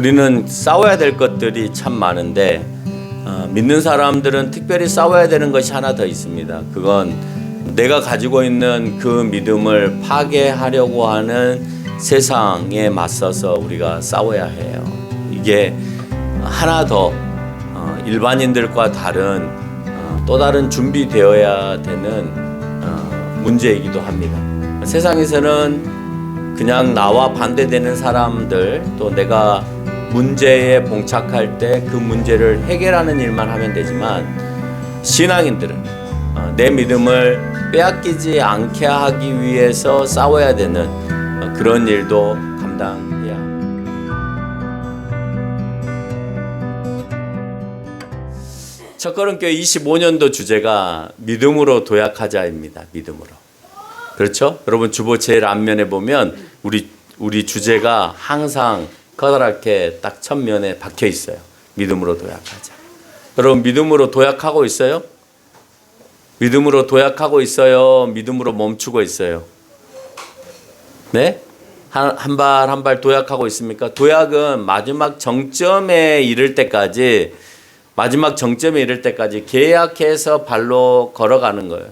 우리는 싸워야 될 것들이 참 많은데 믿는 사람들은 특별히 싸워야 되는 것이 하나 더 있습니다. 그건 내가 가지고 있는 그 믿음을 파괴하려고 하는 세상에 맞서서 우리가 싸워야 해요. 이게 하나 더 일반인들과 다른 또 다른 준비되어야 되는 문제이기도 합니다. 세상에서는 그냥 나와 반대되는 사람들, 또 내가 문제에 봉착할 때 그 문제를 해결하는 일만 하면 되지만, 신앙인들은 내 믿음을 빼앗기지 않게 하기 위해서 싸워야 되는 그런 일도 감당해야 합니다. 첫걸음교회 25년도 주제가 믿음으로 도약하자입니다. 믿음으로. 그렇죠? 여러분 주보 제일 앞면에 보면 우리 주제가 항상 커다랗게 딱 첫면에 박혀 있어요. 믿음으로 도약하자. 여러분 믿음으로 도약하고 있어요? 믿음으로 도약하고 있어요? 믿음으로 멈추고 있어요? 네? 한 발 한 발 도약하고 있습니까? 도약은 마지막 정점에 이를 때까지 계약해서 발로 걸어가는 거예요.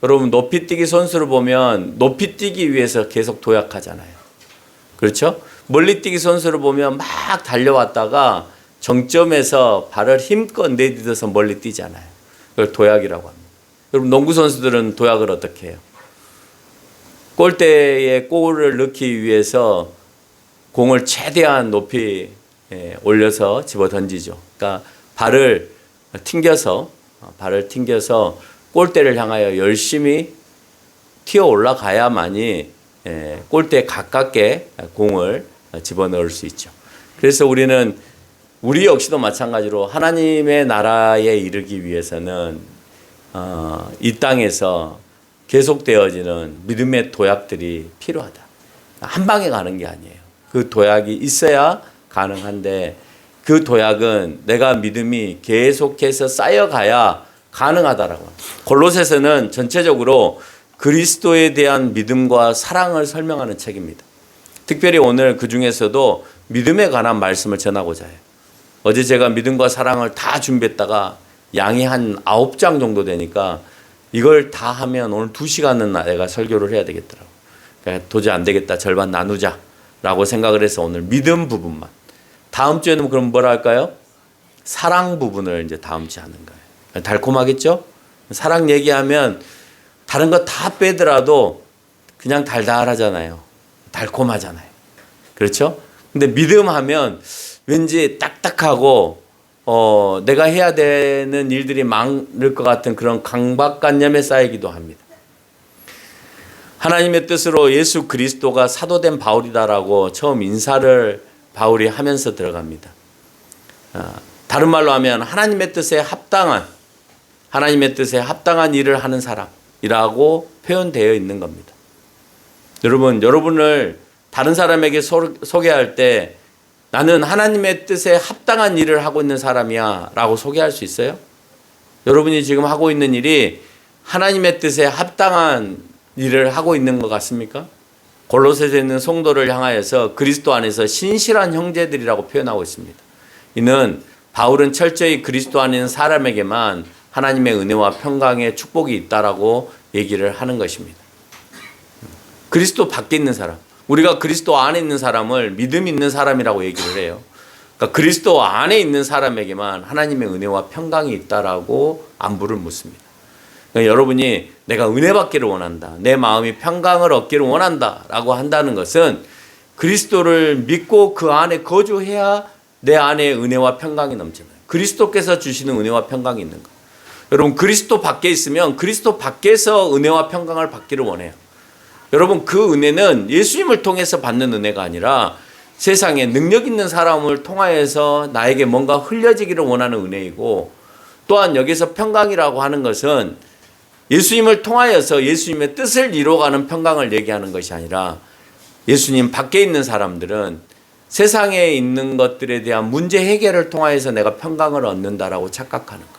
여러분 높이뛰기 선수를 보면 높이뛰기 위해서 계속 도약하잖아요. 그렇죠? 멀리뛰기 선수를 보면 막 달려왔다가 정점에서 발을 힘껏 내딛어서 멀리 뛰잖아요. 그걸 도약이라고 합니다. 여러분 농구 선수들은 도약을 어떻게 해요? 골대에 골을 넣기 위해서 공을 최대한 높이 올려서 집어 던지죠. 그러니까 발을 튕겨서 골대를 향하여 열심히 튀어 올라가야만이 골대에 가깝게 공을 집어넣을 수 있죠. 그래서 우리 역시도 마찬가지로 하나님의 나라에 이르기 위해서는 이 땅에서 계속되어지는 믿음의 도약들이 필요하다. 한 방에 가는 게 아니에요. 그 도약이 있어야 가능한데, 그 도약은 내가 믿음이 계속해서 쌓여가야 가능하다라고 합니다. 골로새서는 전체적으로 그리스도에 대한 믿음과 사랑을 설명하는 책입니다. 특별히 오늘 그 중에서도 믿음에 관한 말씀을 전하고자 해요. 어제 제가 믿음과 사랑을 다 준비했다가 양이 한 9장 정도 되니까 이걸 다 하면 오늘 2시간은 내가 설교를 해야 되겠더라고요. 그러니까 도저히 안 되겠다. 절반 나누자라고 생각을 해서 오늘 믿음 부분만. 다음 주에는 그럼 뭐라 할까요? 사랑 부분을 이제 다음 주에 하는 거예요. 달콤하겠죠? 사랑 얘기하면 다른 거 다 빼더라도 그냥 달달하잖아요. 달콤하잖아요. 그렇죠? 근데 믿음 하면 왠지 딱딱하고 내가 해야 되는 일들이 많을 것 같은 그런 강박관념에 쌓이기도 합니다. 하나님의 뜻으로 예수 그리스도가 사도된 바울이다라고 처음 인사를 바울이 하면서 들어갑니다. 다른 말로 하면 하나님의 뜻에 합당한 일을 하는 사람이라고 표현되어 있는 겁니다. 여러분을 다른 사람에게 소개할 때 나는 하나님의 뜻에 합당한 일을 하고 있는 사람이야 라고 소개할 수 있어요? 여러분이 지금 하고 있는 일이 하나님의 뜻에 합당한 일을 하고 있는 것 같습니까? 골로새에 있는 성도를 향하여서 그리스도 안에서 신실한 형제들이라고 표현하고 있습니다. 이는 바울은 철저히 그리스도 안에 있는 사람에게만 하나님의 은혜와 평강의 축복이 있다라고 얘기를 하는 것입니다. 그리스도 밖에 있는 사람, 우리가 그리스도 안에 있는 사람을 믿음 있는 사람이라고 얘기를 해요. 그러니까 그리스도 안에 있는 사람에게만 하나님의 은혜와 평강이 있다라고 안부를 묻습니다. 그러니까 여러분이 내가 은혜 받기를 원한다, 내 마음이 평강을 얻기를 원한다라고 한다는 것은 그리스도를 믿고 그 안에 거주해야 내 안에 은혜와 평강이 넘치나요. 그리스도께서 주시는 은혜와 평강이 있는 거예요. 여러분 그리스도 밖에 있으면 그리스도 밖에서 은혜와 평강을 받기를 원해요. 여러분 그 은혜는 예수님을 통해서 받는 은혜가 아니라 세상에 능력 있는 사람을 통하여서 나에게 뭔가 흘려지기를 원하는 은혜이고, 또한 여기서 평강이라고 하는 것은 예수님을 통하여서 예수님의 뜻을 이루어가는 평강을 얘기하는 것이 아니라 예수님 밖에 있는 사람들은 세상에 있는 것들에 대한 문제 해결을 통하여서 내가 평강을 얻는다라고 착각하는 거예요.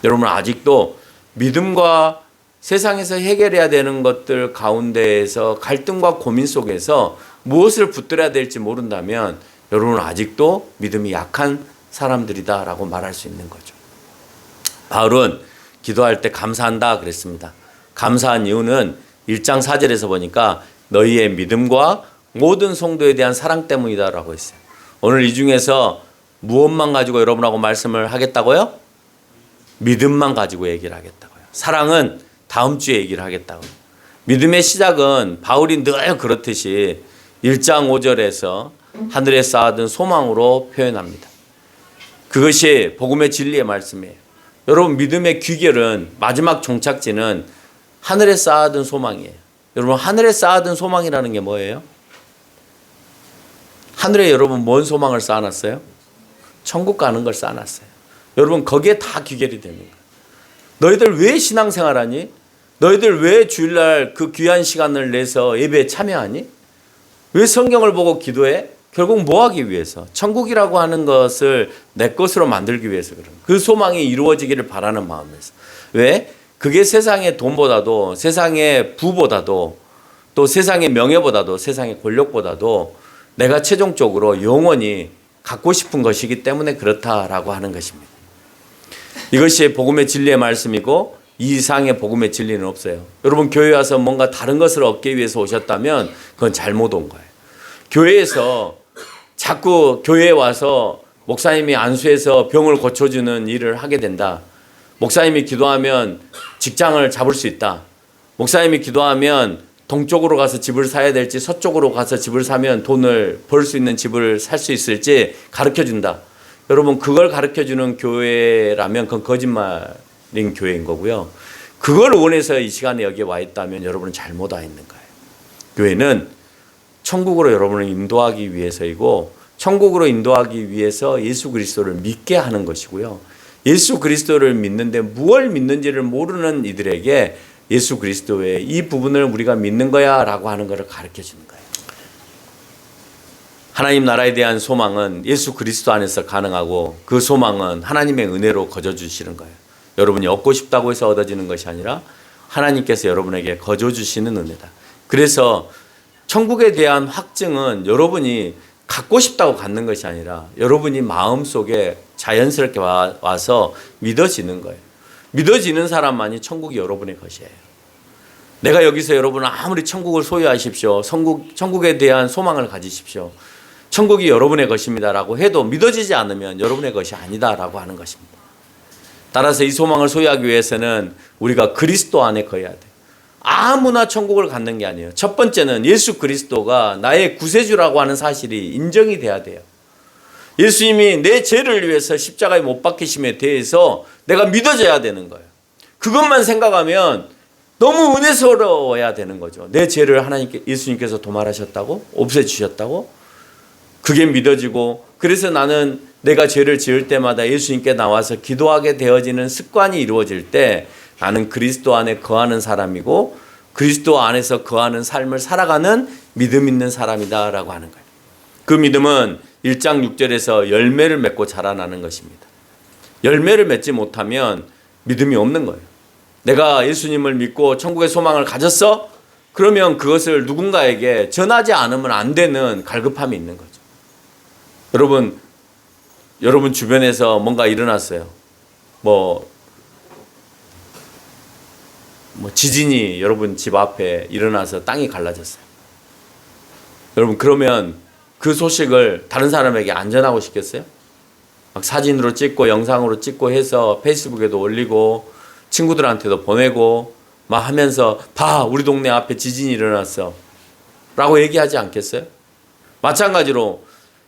여러분 아직도 믿음과 세상에서 해결해야 되는 것들 가운데에서 갈등과 고민 속에서 무엇을 붙들어야 될지 모른다면 여러분은 아직도 믿음이 약한 사람들이다라고 말할 수 있는 거죠. 바울은 기도할 때 감사한다 그랬습니다. 감사한 이유는 1장 4절에서 보니까 너희의 믿음과 모든 성도에 대한 사랑 때문이다라고 했어요. 오늘 이 중에서 무엇만 가지고 여러분하고 말씀을 하겠다고요? 믿음만 가지고 얘기를 하겠다고요. 사랑은 다음 주에 얘기를 하겠다고요. 믿음의 시작은 바울이 늘 그렇듯이 1장 5절에서 하늘에 쌓아둔 소망으로 표현합니다. 그것이 복음의 진리의 말씀이에요. 여러분 믿음의 귀결은 마지막 종착지는 하늘에 쌓아둔 소망이에요. 여러분 하늘에 쌓아둔 소망이라는 게 뭐예요? 하늘에 여러분 뭔 소망을 쌓아놨어요? 천국 가는 걸 쌓아놨어요. 여러분 거기에 다 귀결이 됩니다. 너희들 왜 신앙생활하니? 너희들 왜 주일날 그 귀한 시간을 내서 예배에 참여하니? 왜 성경을 보고 기도해? 결국 뭐 하기 위해서? 천국이라고 하는 것을 내 것으로 만들기 위해서 그런 그 소망이 이루어지기를 바라는 마음에서. 왜? 그게 세상의 돈보다도 세상의 부보다도 또 세상의 명예보다도 세상의 권력보다도 내가 최종적으로 영원히 갖고 싶은 것이기 때문에 그렇다라고 하는 것입니다. 이것이 복음의 진리의 말씀이고 이 이상의 복음의 진리는 없어요. 여러분 교회 와서 뭔가 다른 것을 얻기 위해서 오셨다면 그건 잘못 온 거예요. 교회에서 자꾸 교회에 와서 목사님이 안수해서 병을 고쳐주는 일을 하게 된다. 목사님이 기도하면 직장을 잡을 수 있다. 목사님이 기도하면 동쪽으로 가서 집을 사야 될지 서쪽으로 가서 집을 사면 돈을 벌 수 있는 집을 살 수 있을지 가르쳐준다. 여러분 그걸 가르쳐주는 교회라면 그건 거짓말인 교회인 거고요. 그걸 원해서 이 시간에 여기 와 있다면 여러분은 잘못 와 있는 거예요. 교회는 천국으로 여러분을 인도하기 위해서이고 천국으로 인도하기 위해서 예수 그리스도를 믿게 하는 것이고요. 예수 그리스도를 믿는데 무엇을 믿는지를 모르는 이들에게 예수 그리스도의 이 부분을 우리가 믿는 거야 라고 하는 것을 가르쳐 주는 거예요. 하나님 나라에 대한 소망은 예수 그리스도 안에서 가능하고 그 소망은 하나님의 은혜로 거저 주시는 거예요. 여러분이 얻고 싶다고 해서 얻어지는 것이 아니라 하나님께서 여러분에게 거저 주시는 은혜다. 그래서 천국에 대한 확증은 여러분이 갖고 싶다고 갖는 것이 아니라 여러분이 마음속에 자연스럽게 와서 믿어지는 거예요. 믿어지는 사람만이 천국이 여러분의 것이에요. 내가 여기서 여러분 아무리 천국을 소유하십시오. 천국에 대한 소망을 가지십시오. 천국이 여러분의 것입니다라고 해도 믿어지지 않으면 여러분의 것이 아니다라고 하는 것입니다. 따라서 이 소망을 소유하기 위해서는 우리가 그리스도 안에 거해야 돼요. 아무나 천국을 갖는 게 아니에요. 첫 번째는 예수 그리스도가 나의 구세주라고 하는 사실이 인정이 돼야 돼요. 예수님이 내 죄를 위해서 십자가에 못 박히심에 대해서 내가 믿어져야 되는 거예요. 그것만 생각하면 너무 은혜스러워야 되는 거죠. 내 죄를 예수님께서 도말하셨다고? 없애주셨다고? 그게 믿어지고 그래서 나는 내가 죄를 지을 때마다 예수님께 나와서 기도하게 되어지는 습관이 이루어질 때 나는 그리스도 안에 거하는 사람이고 그리스도 안에서 거하는 삶을 살아가는 믿음 있는 사람이다라고 하는 거예요. 그 믿음은 1장 6절에서 열매를 맺고 자라나는 것입니다. 열매를 맺지 못하면 믿음이 없는 거예요. 내가 예수님을 믿고 천국의 소망을 가졌어? 그러면 그것을 누군가에게 전하지 않으면 안 되는 갈급함이 있는 거죠. 여러분 주변에서 뭔가 일어났어요. 뭐 지진이 여러분 집 앞에 일어나서 땅이 갈라졌어요. 여러분 그러면 그 소식을 다른 사람에게 안 전하고 싶겠어요? 막 사진으로 찍고 영상으로 찍고 해서 페이스북에도 올리고 친구들한테도 보내고 막 하면서 봐 우리 동네 앞에 지진이 일어났어 라고 얘기하지 않겠어요? 마찬가지로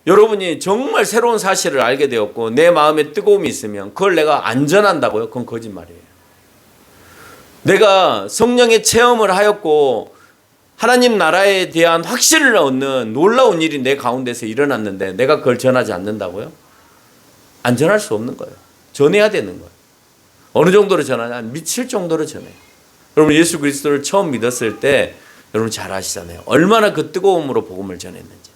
여러분이 정말 새로운 사실을 알게 되었고 내 마음에 뜨거움이 있으면 그걸 내가 안 전한다고요? 그건 거짓말이에요. 내가 성령의 체험을 하였고 하나님 나라에 대한 확신을 얻는 놀라운 일이 내 가운데서 일어났는데 내가 그걸 전하지 않는다고요? 안 전할 수 없는 거예요. 전해야 되는 거예요. 어느 정도로 전하냐? 미칠 정도로 전해요. 여러분 예수 그리스도를 처음 믿었을 때 여러분 잘 아시잖아요. 얼마나 그 뜨거움으로 복음을 전했는지.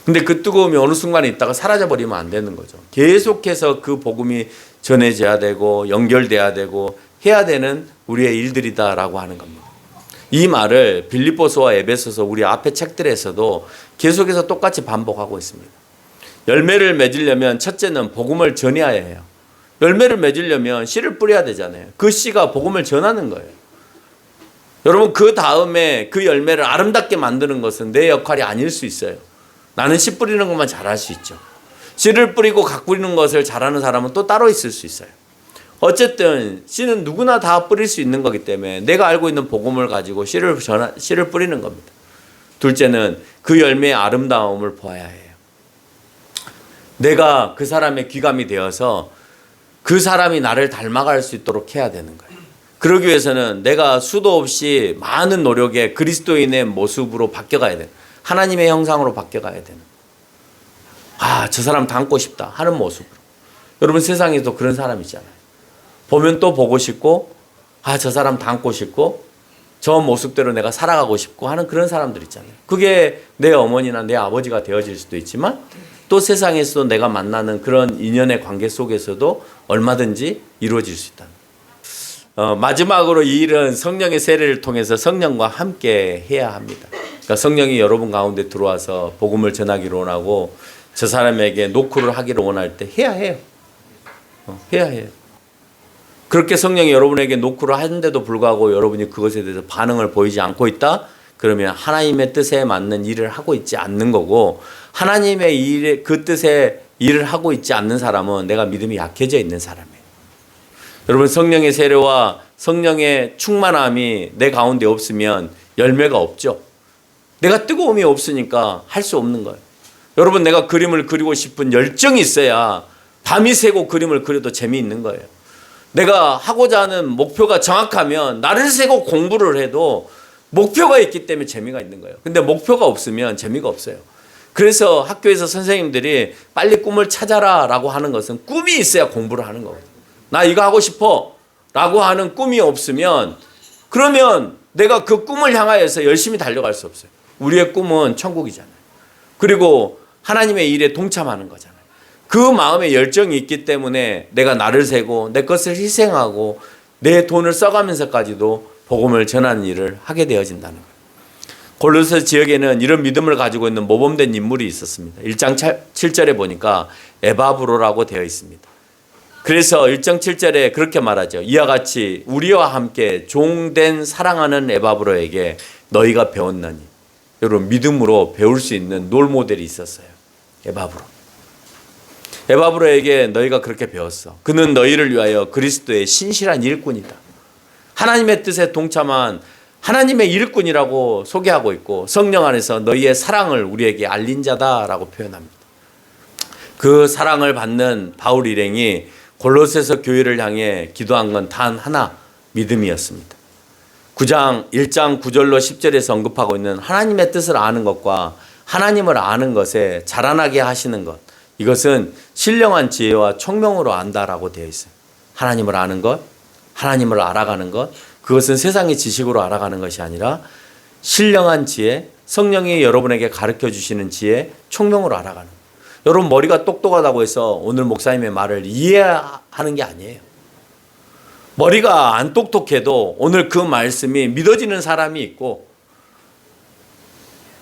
근데 그 뜨거움이 어느 순간에 있다가 사라져버리면 안 되는 거죠. 계속해서 그 복음이 전해져야 되고 연결돼야 되고 해야 되는 우리의 일들이다라고 하는 겁니다. 이 말을 빌립보서와 에베소서 우리 앞에 책들에서도 계속해서 똑같이 반복하고 있습니다. 열매를 맺으려면 첫째는 복음을 전해야 해요. 열매를 맺으려면 씨를 뿌려야 되잖아요. 그 씨가 복음을 전하는 거예요. 여러분, 그 다음에 그 열매를 아름답게 만드는 것은 내 역할이 아닐 수 있어요. 나는 씨 뿌리는 것만 잘할 수 있죠. 씨를 뿌리고 각 뿌리는 것을 잘하는 사람은 또 따로 있을 수 있어요. 어쨌든 씨는 누구나 다 뿌릴 수 있는 거기 때문에 내가 알고 있는 복음을 가지고 씨를 뿌리는 겁니다. 둘째는 그 열매의 아름다움을 보아야 해요. 내가 그 사람의 귀감이 되어서 그 사람이 나를 닮아갈 수 있도록 해야 되는 거예요. 그러기 위해서는 내가 수도 없이 많은 노력에 그리스도인의 모습으로 바뀌어가야 돼요. 하나님의 형상으로 바뀌어가야 되는. 저 사람 닮고 싶다 하는 모습으로. 여러분, 세상에도 그런 사람 있잖아요. 보면 또 보고 싶고, 저 사람 닮고 싶고, 저 모습대로 내가 살아가고 싶고 하는 그런 사람들 있잖아요. 그게 내 어머니나 내 아버지가 되어질 수도 있지만 또 세상에서도 내가 만나는 그런 인연의 관계 속에서도 얼마든지 이루어질 수 있다. 마지막으로 이 일은 성령의 세례를 통해서 성령과 함께 해야 합니다. 그러니까 성령이 여러분 가운데 들어와서 복음을 전하기를 원하고 저 사람에게 노크를 하기를 원할 때 해야 해요. 해야 해요. 그렇게 성령이 여러분에게 노크를 하는데도 불구하고 여러분이 그것에 대해서 반응을 보이지 않고 있다? 그러면 하나님의 뜻에 맞는 일을 하고 있지 않는 거고, 하나님의 그 뜻에 일을 하고 있지 않는 사람은 내가 믿음이 약해져 있는 사람이에요. 여러분, 성령의 세례와 성령의 충만함이 내 가운데 없으면 열매가 없죠. 내가 뜨거움이 없으니까 할 수 없는 거예요. 여러분, 내가 그림을 그리고 싶은 열정이 있어야 밤이 새고 그림을 그려도 재미있는 거예요. 내가 하고자 하는 목표가 정확하면 날을 새고 공부를 해도 목표가 있기 때문에 재미가 있는 거예요. 근데 목표가 없으면 재미가 없어요. 그래서 학교에서 선생님들이 빨리 꿈을 찾아라 라고 하는 것은 꿈이 있어야 공부를 하는 거거든요. 나 이거 하고 싶어 라고 하는 꿈이 없으면 그러면 내가 그 꿈을 향하여서 열심히 달려갈 수 없어요. 우리의 꿈은 천국이잖아요. 그리고 하나님의 일에 동참하는 거잖아요. 그 마음에 열정이 있기 때문에 내가 날을 새고 내 것을 희생하고 내 돈을 써가면서까지도 복음을 전하는 일을 하게 되어진다는 거예요. 골로새 지역에는 이런 믿음을 가지고 있는 모범된 인물이 있었습니다. 1장 7절에 보니까 에바브로라고 되어 있습니다. 그래서 1장 7절에 그렇게 말하죠. 이와 같이 우리와 함께 종된 사랑하는 에바브로에게 너희가 배웠나니. 여러분, 믿음으로 배울 수 있는 롤모델이 있었어요. 에바브로에게 너희가 그렇게 배웠어. 그는 너희를 위하여 그리스도의 신실한 일꾼이다. 하나님의 뜻에 동참한 하나님의 일꾼이라고 소개하고 있고 성령 안에서 너희의 사랑을 우리에게 알린 자다라고 표현합니다. 그 사랑을 받는 바울 일행이 골로새서 교회를 향해 기도한 건 단 하나, 믿음이었습니다. 1장 9절로 10절에서 언급하고 있는 하나님의 뜻을 아는 것과 하나님을 아는 것에 자라나게 하시는 것, 이것은 신령한 지혜와 총명으로 안다라고 되어 있어요. 하나님을 아는 것, 하나님을 알아가는 것, 그것은 세상의 지식으로 알아가는 것이 아니라 신령한 지혜, 성령이 여러분에게 가르쳐 주시는 지혜, 총명으로 알아가는 것. 여러분, 머리가 똑똑하다고 해서 오늘 목사님의 말을 이해하는 게 아니에요. 머리가 안 똑똑해도 오늘 그 말씀이 믿어지는 사람이 있고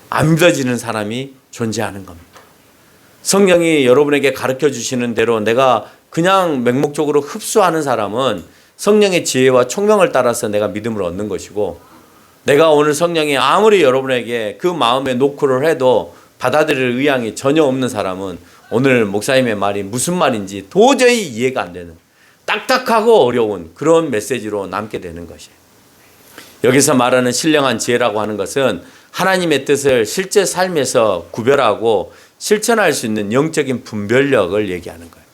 안 믿어지는 사람이 존재하는 겁니다. 성령이 여러분에게 가르쳐 주시는 대로 내가 그냥 맹목적으로 흡수하는 사람은 성령의 지혜와 총명을 따라서 내가 믿음을 얻는 것이고, 내가 오늘 성령이 아무리 여러분에게 그 마음에 노크를 해도 받아들일 의향이 전혀 없는 사람은 오늘 목사님의 말이 무슨 말인지 도저히 이해가 안 되는 딱딱하고 어려운 그런 메시지로 남게 되는 것이에요. 여기서 말하는 신령한 지혜라고 하는 것은 하나님의 뜻을 실제 삶에서 구별하고 실천할 수 있는 영적인 분별력을 얘기하는 거예요.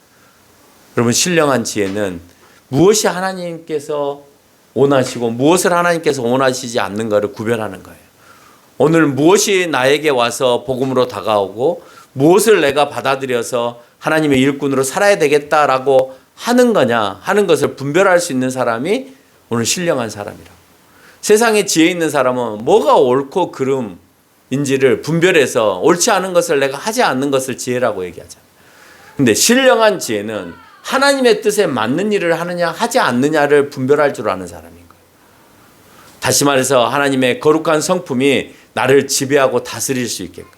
여러분, 신령한 지혜는 무엇이 하나님께서 원하시고 무엇을 하나님께서 원하시지 않는가를 구별하는 거예요. 오늘 무엇이 나에게 와서 복음으로 다가오고 무엇을 내가 받아들여서 하나님의 일꾼으로 살아야 되겠다라고 하는 거냐 하는 것을 분별할 수 있는 사람이 오늘 신령한 사람이라고. 세상에 지혜 있는 사람은 뭐가 옳고 그름인지를 분별해서 옳지 않은 것을 내가 하지 않는 것을 지혜라고 얘기하잖아요. 근데 신령한 지혜는 하나님의 뜻에 맞는 일을 하느냐 하지 않느냐를 분별할 줄 아는 사람인 거예요. 다시 말해서 하나님의 거룩한 성품이 나를 지배하고 다스릴 수 있게끔.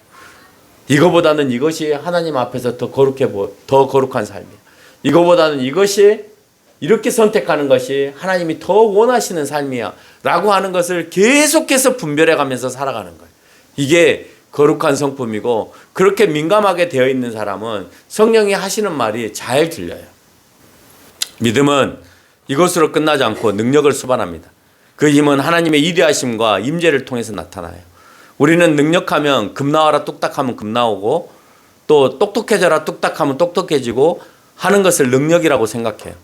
이거보다는 이것이 하나님 앞에서 더 거룩한 삶이에요. 이거보다는 이것이 이렇게 선택하는 것이 하나님이 더 원하시는 삶이야 라고 하는 것을 계속해서 분별해 가면서 살아가는 거예요. 이게 거룩한 성품이고, 그렇게 민감하게 되어 있는 사람은 성령이 하시는 말이 잘 들려요. 믿음은 이것으로 끝나지 않고 능력을 수반합니다. 그 힘은 하나님의 위대하심과 임재를 통해서 나타나요. 우리는 능력하면 금 나와라 뚝딱하면 금 나오고, 또 똑똑해져라 뚝딱하면 똑똑해지고 하는 것을 능력이라고 생각해요.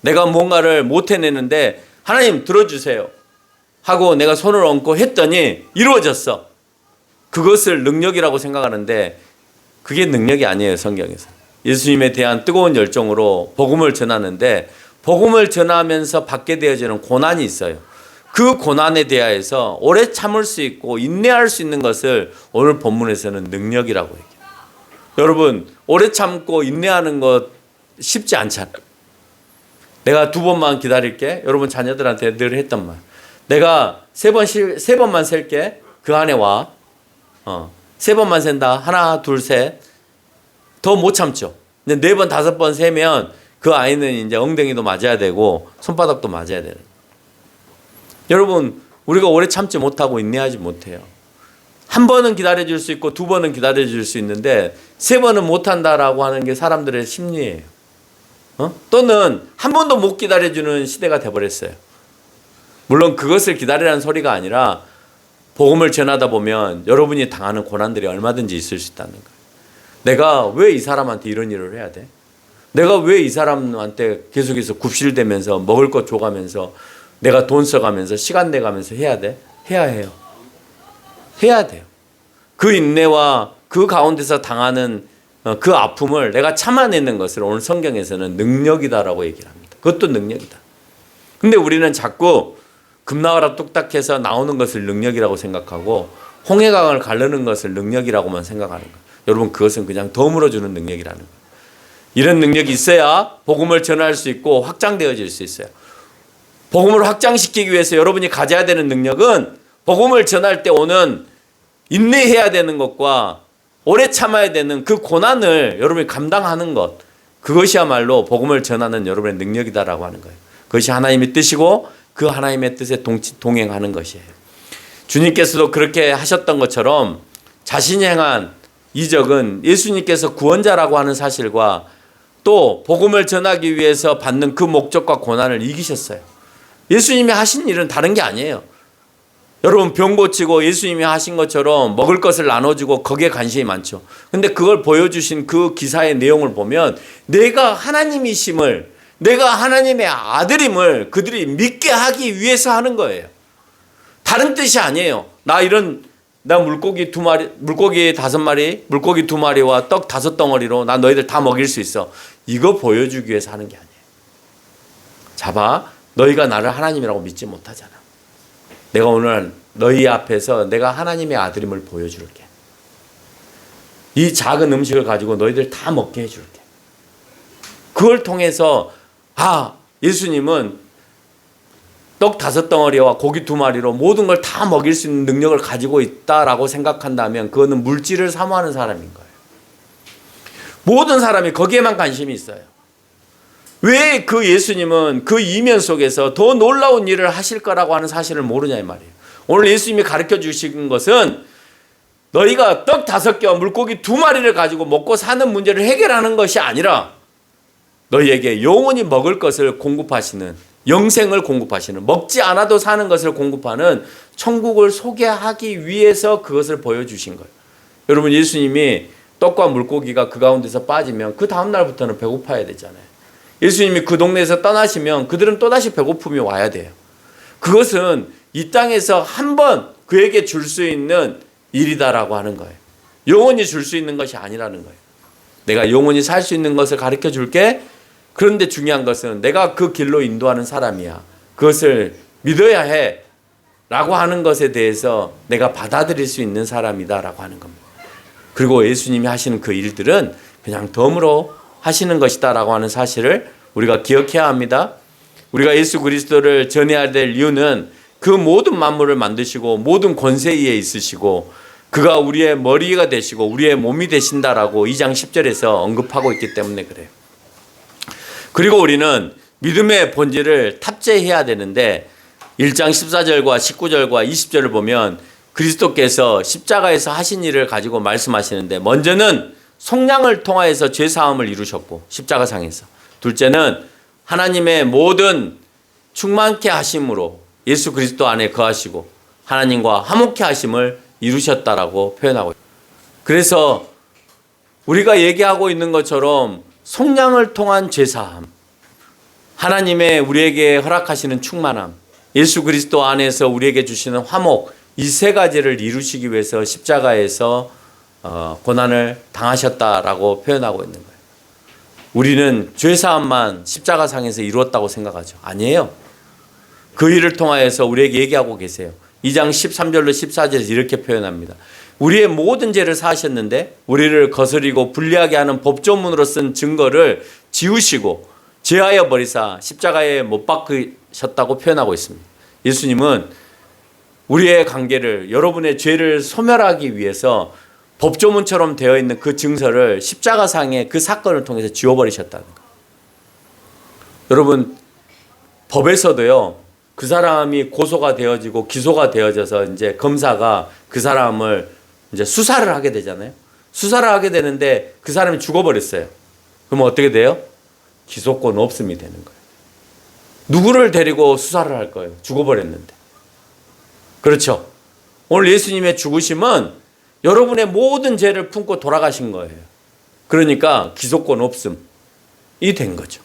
내가 뭔가를 못 해내는데 하나님 들어주세요 하고 내가 손을 얹고 했더니 이루어졌어. 그것을 능력이라고 생각하는데 그게 능력이 아니에요. 성경에서 예수님에 대한 뜨거운 열정으로 복음을 전하는데, 복음을 전하면서 받게 되어지는 고난이 있어요. 그 고난에 대하여서 오래 참을 수 있고 인내할 수 있는 것을 오늘 본문에서는 능력이라고 얘기해요. 여러분, 오래 참고 인내하는 것 쉽지 않잖아요. 내가 2번만 기다릴게. 여러분 자녀들한테 늘 했던 말. 내가 3번만 셀게. 그 안에 와. 3번만 센다. 하나, 둘, 셋. 더 못 참죠. 근데 4번, 5번 세면 그 아이는 이제 엉덩이도 맞아야 되고 손바닥도 맞아야 되는. 여러분, 우리가 오래 참지 못하고 인내하지 못해요. 1번은 기다려줄 수 있고 2번은 기다려줄 수 있는데 3번은 못한다라고 하는 게 사람들의 심리예요. 또는 1번도 못 기다려주는 시대가 돼버렸어요. 물론 그것을 기다리라는 소리가 아니라 복음을 전하다 보면 여러분이 당하는 고난들이 얼마든지 있을 수 있다는 거예요. 내가 왜 이 사람한테 이런 일을 해야 돼? 내가 왜 이 사람한테 계속해서 굽실대면서 먹을 것 줘가면서 내가 돈 써가면서 시간 내가면서 해야 돼? 해야 해요. 해야 돼요. 그 인내와 그 가운데서 당하는 그 아픔을 내가 참아내는 것을 오늘 성경에서는 능력이다라고 얘기를 합니다. 그것도 능력이다. 근데 우리는 자꾸 금 나와라 뚝딱해서 나오는 것을 능력이라고 생각하고 홍해강을 가르는 것을 능력이라고만 생각하는 거예요. 여러분, 그것은 그냥 더 물어주는 능력이라는 거예요. 이런 능력이 있어야 복음을 전할 수 있고 확장되어질 수 있어요. 복음을 확장시키기 위해서 여러분이 가져야 되는 능력은 복음을 전할 때 오는 인내해야 되는 것과 오래 참아야 되는 그 고난을 여러분이 감당하는 것, 그것이야말로 복음을 전하는 여러분의 능력이다라고 하는 거예요. 그것이 하나님의 뜻이고 그 하나님의 뜻에 동행하는 것이에요. 주님께서도 그렇게 하셨던 것처럼 자신이 행한 이적은 예수님께서 구원자라고 하는 사실과 또 복음을 전하기 위해서 받는 그 목적과 고난을 이기셨어요. 예수님이 하신 일은 다른 게 아니에요. 여러분, 병 고치고 예수님이 하신 것처럼 먹을 것을 나눠주고 거기에 관심이 많죠. 근데 그걸 보여주신 그 기사의 내용을 보면 내가 하나님이심을, 내가 하나님의 아들임을 그들이 믿게 하기 위해서 하는 거예요. 다른 뜻이 아니에요. 나 물고기 2마리, 물고기 5마리, 물고기 2마리와 떡 5덩어리로 나 너희들 다 먹일 수 있어. 이거 보여주기 위해서 하는 게 아니에요. 잡아, 너희가 나를 하나님이라고 믿지 못하잖아. 내가 오늘 너희 앞에서 내가 하나님의 아들임을 보여줄게. 이 작은 음식을 가지고 너희들 다 먹게 해줄게. 그걸 통해서 예수님은 떡 5덩어리와 고기 2마리로 모든 걸 다 먹일 수 있는 능력을 가지고 있다라고 생각한다면 그거는 물질을 사모하는 사람인 거예요. 모든 사람이 거기에만 관심이 있어요. 왜 그 예수님은 그 이면 속에서 더 놀라운 일을 하실 거라고 하는 사실을 모르냐 이 말이에요. 오늘 예수님이 가르쳐 주신 것은 너희가 떡 5개와 물고기 2마리를 가지고 먹고 사는 문제를 해결하는 것이 아니라 너희에게 영원히 먹을 것을 공급하시는, 영생을 공급하시는, 먹지 않아도 사는 것을 공급하는 천국을 소개하기 위해서 그것을 보여주신 거예요. 여러분, 예수님이 떡과 물고기가 그 가운데서 빠지면 그 다음 날부터는 배고파야 되잖아요. 예수님이 그 동네에서 떠나시면 그들은 또다시 배고픔이 와야 돼요. 그것은 이 땅에서 한 번 그에게 줄 수 있는 일이다라고 하는 거예요. 영원히 줄 수 있는 것이 아니라는 거예요. 내가 영원히 살 수 있는 것을 가르쳐 줄게. 그런데 중요한 것은 내가 그 길로 인도하는 사람이야. 그것을 믿어야 해 라고 하는 것에 대해서 내가 받아들일 수 있는 사람이다라고 하는 겁니다. 그리고 예수님이 하시는 그 일들은 그냥 덤으로 하시는 것이다라고 하는 사실을 우리가 기억해야 합니다. 우리가 예수 그리스도를 전해야 될 이유는 그 모든 만물을 만드시고 모든 권세 위에 있으시고 그가 우리의 머리가 되시고 우리의 몸이 되신다라고 2장 10절에서 언급하고 있기 때문에 그래요. 그리고 우리는 믿음의 본질을 탑재해야 되는데 1장 14절과 19절과 20절을 보면 그리스도께서 십자가에서 하신 일을 가지고 말씀하시는데, 먼저는 속량을 통하여서 죄사함을 이루셨고 십자가상에서, 둘째는 하나님의 모든 충만케 하심으로 예수 그리스도 안에 거하시고 하나님과 화목케 하심을 이루셨다라고 표현하고 있습니다. 그래서 우리가 얘기하고 있는 것처럼 속량을 통한 죄사함, 하나님의 우리에게 허락하시는 충만함, 예수 그리스도 안에서 우리에게 주시는 화목, 이 세 가지를 이루시기 위해서 십자가에서 고난을 당하셨다라고 표현하고 있는 거예요. 우리는 죄사함만 십자가상에서 이루었다고 생각하죠. 아니에요. 그 일을 통하여서 우리에게 얘기하고 계세요. 2장 13절로 14절에서 이렇게 표현합니다. 우리의 모든 죄를 사하셨는데 우리를 거스리고 불리하게 하는 법조문으로 쓴 증거를 지우시고 제하여 버리사 십자가에 못 박으셨다고 표현하고 있습니다. 예수님은 우리의 관계를, 여러분의 죄를 소멸하기 위해서 법조문처럼 되어 있는 그 증서를 십자가상의 그 사건을 통해서 지워버리셨다는 거예요. 여러분, 법에서도요, 그 사람이 고소가 되어지고 기소가 되어져서 이제 검사가 그 사람을 이제 수사를 하게 되잖아요. 수사를 하게 되는데 그 사람이 죽어버렸어요. 그러면 어떻게 돼요? 기소권 없음이 되는 거예요. 누구를 데리고 수사를 할 거예요? 죽어버렸는데. 그렇죠. 오늘 예수님의 죽으심은 여러분의 모든 죄를 품고 돌아가신 거예요. 그러니까 기소권 없음이 된 거죠.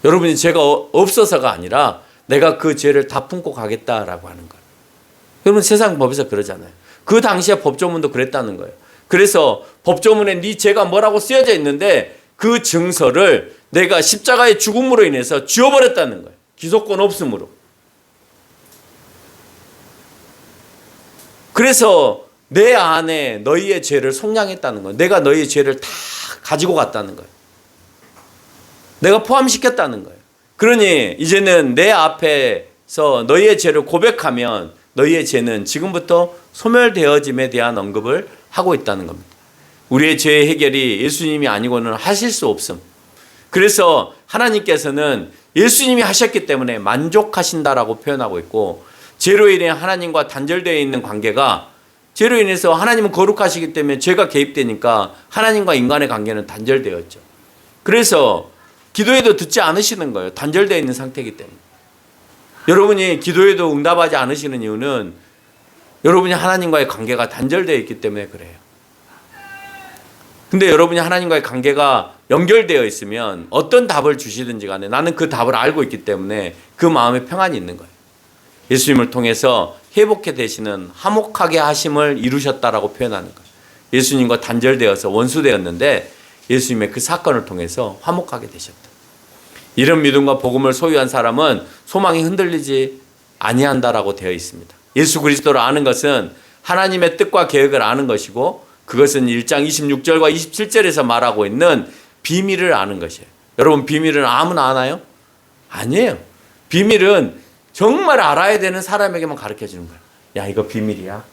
여러분이 죄가 없어서가 아니라 내가 그 죄를 다 품고 가겠다라고 하는 거예요. 여러분, 세상 법에서 그러잖아요. 그 당시에 법조문도 그랬다는 거예요. 그래서 법조문에 네 죄가 뭐라고 쓰여져 있는데 그 증서를 내가 십자가의 죽음으로 인해서 지워버렸다는 거예요. 기소권 없음으로. 그래서 내 안에 너희의 죄를 속량했다는 거예요. 내가 너희의 죄를 다 가지고 갔다는 거예요. 내가 포함시켰다는 거예요. 그러니 이제는 내 앞에서 너희의 죄를 고백하면 너희의 죄는 지금부터 소멸되어짐에 대한 언급을 하고 있다는 겁니다. 우리의 죄의 해결이 예수님이 아니고는 하실 수 없음. 그래서 하나님께서는 예수님이 하셨기 때문에 만족하신다라고 표현하고 있고, 죄로 인해 하나님과 단절되어 있는 관계가, 죄로 인해서 하나님은 거룩하시기 때문에 죄가 개입되니까 하나님과 인간의 관계는 단절되었죠. 그래서 기도해도 듣지 않으시는 거예요. 단절되어 있는 상태이기 때문에. 여러분이 기도해도 응답하지 않으시는 이유는 여러분이 하나님과의 관계가 단절되어 있기 때문에 그래요. 근데 여러분이 하나님과의 관계가 연결되어 있으면 어떤 답을 주시든지 간에 나는 그 답을 알고 있기 때문에 그 마음에 평안이 있는 거예요. 예수님을 통해서 회복해 되시는 화목하게 하심을 이루셨다라고 표현하는 거예요. 예수님과 단절되어서 원수되었는데 예수님의 그 사건을 통해서 화목하게 되셨다. 이런 믿음과 복음을 소유한 사람은 소망이 흔들리지 아니한다라고 되어 있습니다. 예수 그리스도를 아는 것은 하나님의 뜻과 계획을 아는 것이고, 그것은 1장 26절과 27절에서 말하고 있는 비밀을 아는 것이에요. 여러분, 비밀은 아무나 아나요? 아니에요. 비밀은 정말 알아야 되는 사람에게만 가르쳐 주는 거예요. 야, 이거 비밀이야.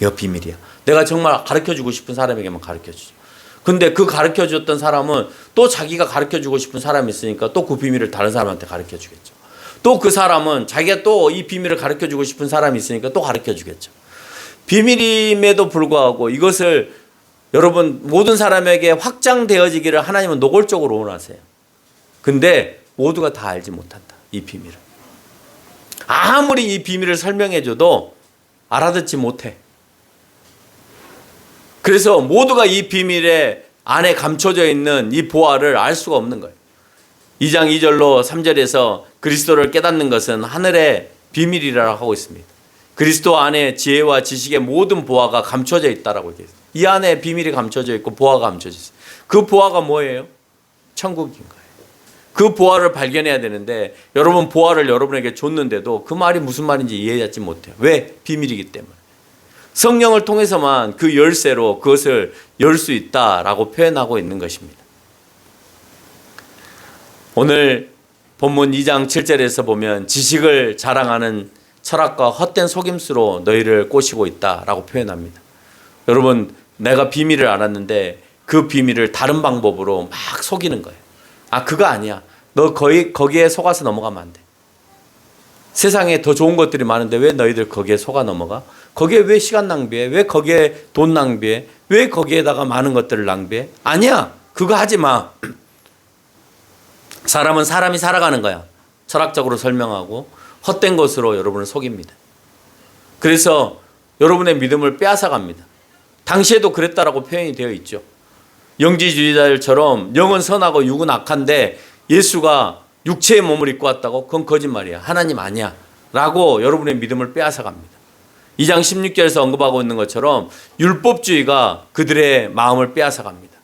이거 비밀이야. 내가 정말 가르쳐 주고 싶은 사람에게만 가르쳐 주죠. 근데 그 가르쳐 줬던 사람은 또 자기가 가르쳐 주고 싶은 사람이 있으니까 또 그 비밀을 다른 사람한테 가르쳐 주겠죠. 또 그 사람은 자기가 또 이 비밀을 가르쳐 주고 싶은 사람이 있으니까 또 가르쳐 주겠죠. 비밀임에도 불구하고 이것을 여러분 모든 사람에게 확장되어지기를 하나님은 노골적으로 원하세요. 근데 모두가 다 알지 못한다. 이 비밀을. 아무리 이 비밀을 설명해 줘도 알아듣지 못해. 그래서 모두가 이 비밀의 안에 감춰져 있는 이 보화를 알 수가 없는 거예요. 2장 2절로 3절에서 그리스도를 깨닫는 것은 하늘의 비밀이라고 하고 있습니다. 그리스도 안에 지혜와 지식의 모든 보화가 감춰져 있다라고 얘기해요. 이 안에 비밀이 감춰져 있고 보화가 감춰져 있어요. 그 보화가 뭐예요? 천국인 거예요. 그 보화를 발견해야 되는데 여러분 보화를 여러분에게 줬는데도 그 말이 무슨 말인지 이해하지 못해요. 왜? 비밀이기 때문에. 성령을 통해서만 그 열쇠로 그것을 열 수 있다라고 표현하고 있는 것입니다. 오늘 본문 2장 7절에서 보면 지식을 자랑하는 철학과 헛된 속임수로 너희를 꼬시고 있다라고 표현합니다. 여러분, 내가 비밀을 알았는데 그 비밀을 다른 방법으로 막 속이는 거예요. 아, 그거 아니야. 너 거기에 속아서 넘어가면 안 돼. 세상에 더 좋은 것들이 많은데 왜 너희들 거기에 속아 넘어가? 거기에 왜 시간 낭비해? 왜 거기에 돈 낭비해? 왜 거기에다가 많은 것들을 낭비해? 아니야. 그거 하지 마. 사람은 사람이 살아가는 거야. 철학적으로 설명하고 헛된 것으로 여러분을 속입니다. 그래서 여러분의 믿음을 빼앗아갑니다. 당시에도 그랬다라고 표현이 되어 있죠. 영지주의자들처럼 영은 선하고 육은 악한데 예수가 육체의 몸을 입고 왔다고? 그건 거짓말이야. 하나님 아니야. 라고 여러분의 믿음을 빼앗아갑니다. 2장 16절에서 언급하고 있는 것처럼 율법주의가 그들의 마음을 빼앗아갑니다.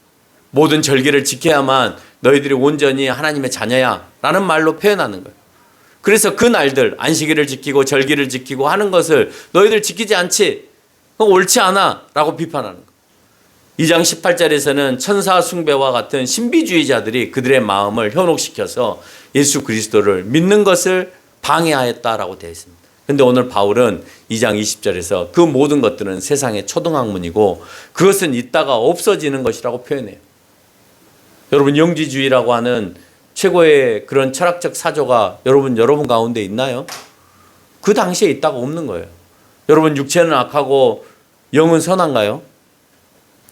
모든 절기를 지켜야만 너희들이 온전히 하나님의 자녀야 라는 말로 표현하는 거예요. 그래서 그 날들 안식일을 지키고 절기를 지키고 하는 것을 너희들 지키지 않지? 그거 옳지 않아 라고 비판하는 거예요. 2장 18절에서는 천사 숭배와 같은 신비주의자들이 그들의 마음을 현혹시켜서 예수 그리스도를 믿는 것을 방해하였다라고 되어 있습니다. 그런데 오늘 바울은 2장 20절에서 그 모든 것들은 세상의 초등학문이고 그것은 있다가 없어지는 것이라고 표현해요. 여러분, 영지주의라고 하는 최고의 그런 철학적 사조가 여러분 가운데 있나요? 그 당시에 있다가 없는 거예요. 여러분, 육체는 악하고 영은 선한가요?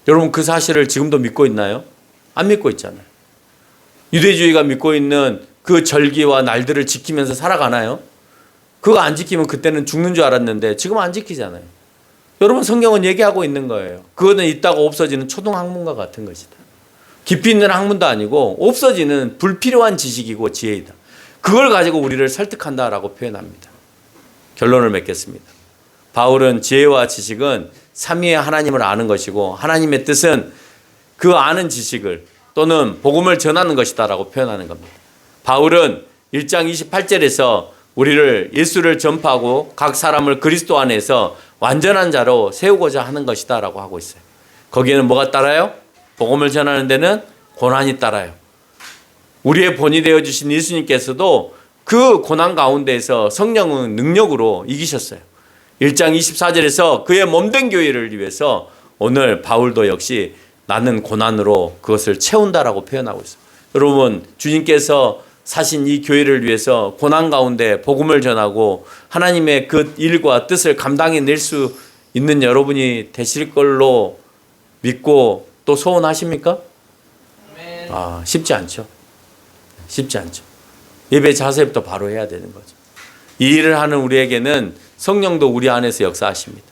여러분, 그 사실을 지금도 믿고 있나요? 안 믿고 있잖아요. 유대주의가 믿고 있는 그 절기와 날들을 지키면서 살아가나요? 그거 안 지키면 그때는 죽는 줄 알았는데 지금 안 지키잖아요. 여러분, 성경은 얘기하고 있는 거예요. 그거는 있다가 없어지는 초등학문과 같은 것이다. 깊이 있는 학문도 아니고 없어지는 불필요한 지식이고 지혜이다. 그걸 가지고 우리를 설득한다라고 표현합니다. 결론을 맺겠습니다. 바울은 지혜와 지식은 삼위의 하나님을 아는 것이고 하나님의 뜻은 그 아는 지식을 또는 복음을 전하는 것이다라고 표현하는 겁니다. 바울은 1장 28절에서 우리를 예수를 전파하고 각 사람을 그리스도 안에서 완전한 자로 세우고자 하는 것이다라고 하고 있어요. 거기에는 뭐가 따라요? 복음을 전하는 데는 고난이 따라요. 우리의 본이 되어주신 예수님께서도 그 고난 가운데에서 성령의 능력으로 이기셨어요. 1장 24절에서 그의 몸된 교회를 위해서 오늘 바울도 역시 나는 고난으로 그것을 채운다라고 표현하고 있어요. 여러분, 주님께서 사신 이 교회를 위해서 고난 가운데 복음을 전하고 하나님의 그 일과 뜻을 감당해낼 수 있는 여러분이 되실 걸로 믿고 또 소원하십니까? 쉽지 않죠. 쉽지 않죠. 예배 자세부터 바로 해야 되는 거죠. 이 일을 하는 우리에게는 성령도 우리 안에서 역사하십니다.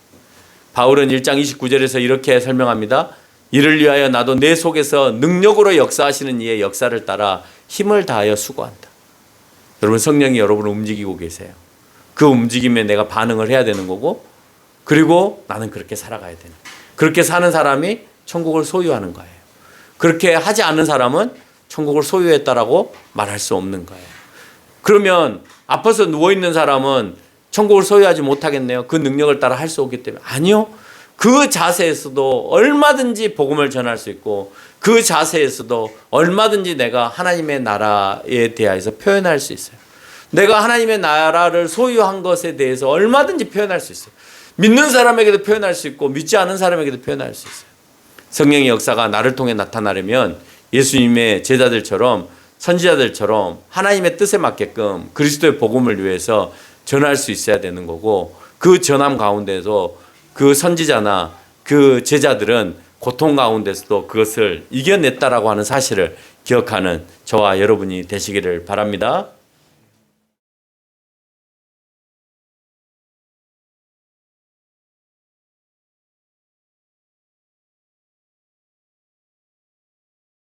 바울은 1장 29절에서 이렇게 설명합니다. 이를 위하여 나도 내 속에서 능력으로 역사하시는 이의 역사를 따라 힘을 다하여 수고한다. 여러분, 성령이 여러분을 움직이고 계세요. 그 움직임에 내가 반응을 해야 되는 거고, 그리고 나는 그렇게 살아가야 되는 거예요. 그렇게 사는 사람이 천국을 소유하는 거예요. 그렇게 하지 않는 사람은 천국을 소유했다라고 말할 수 없는 거예요. 그러면 아파서 누워있는 사람은 천국을 소유하지 못하겠네요. 그 능력을 따라 할 수 없기 때문에. 아니요. 그 자세에서도 얼마든지 복음을 전할 수 있고 그 자세에서도 얼마든지 내가 하나님의 나라에 대해서 표현할 수 있어요. 내가 하나님의 나라를 소유한 것에 대해서 얼마든지 표현할 수 있어요. 믿는 사람에게도 표현할 수 있고 믿지 않은 사람에게도 표현할 수 있어요. 성령의 역사가 나를 통해 나타나려면 예수님의 제자들처럼 선지자들처럼 하나님의 뜻에 맞게끔 그리스도의 복음을 위해서 전할 수 있어야 되는 거고, 그 전함 가운데서 그 선지자나 그 제자들은 고통 가운데서도 그것을 이겨냈다라고 하는 사실을 기억하는 저와 여러분이 되시기를 바랍니다.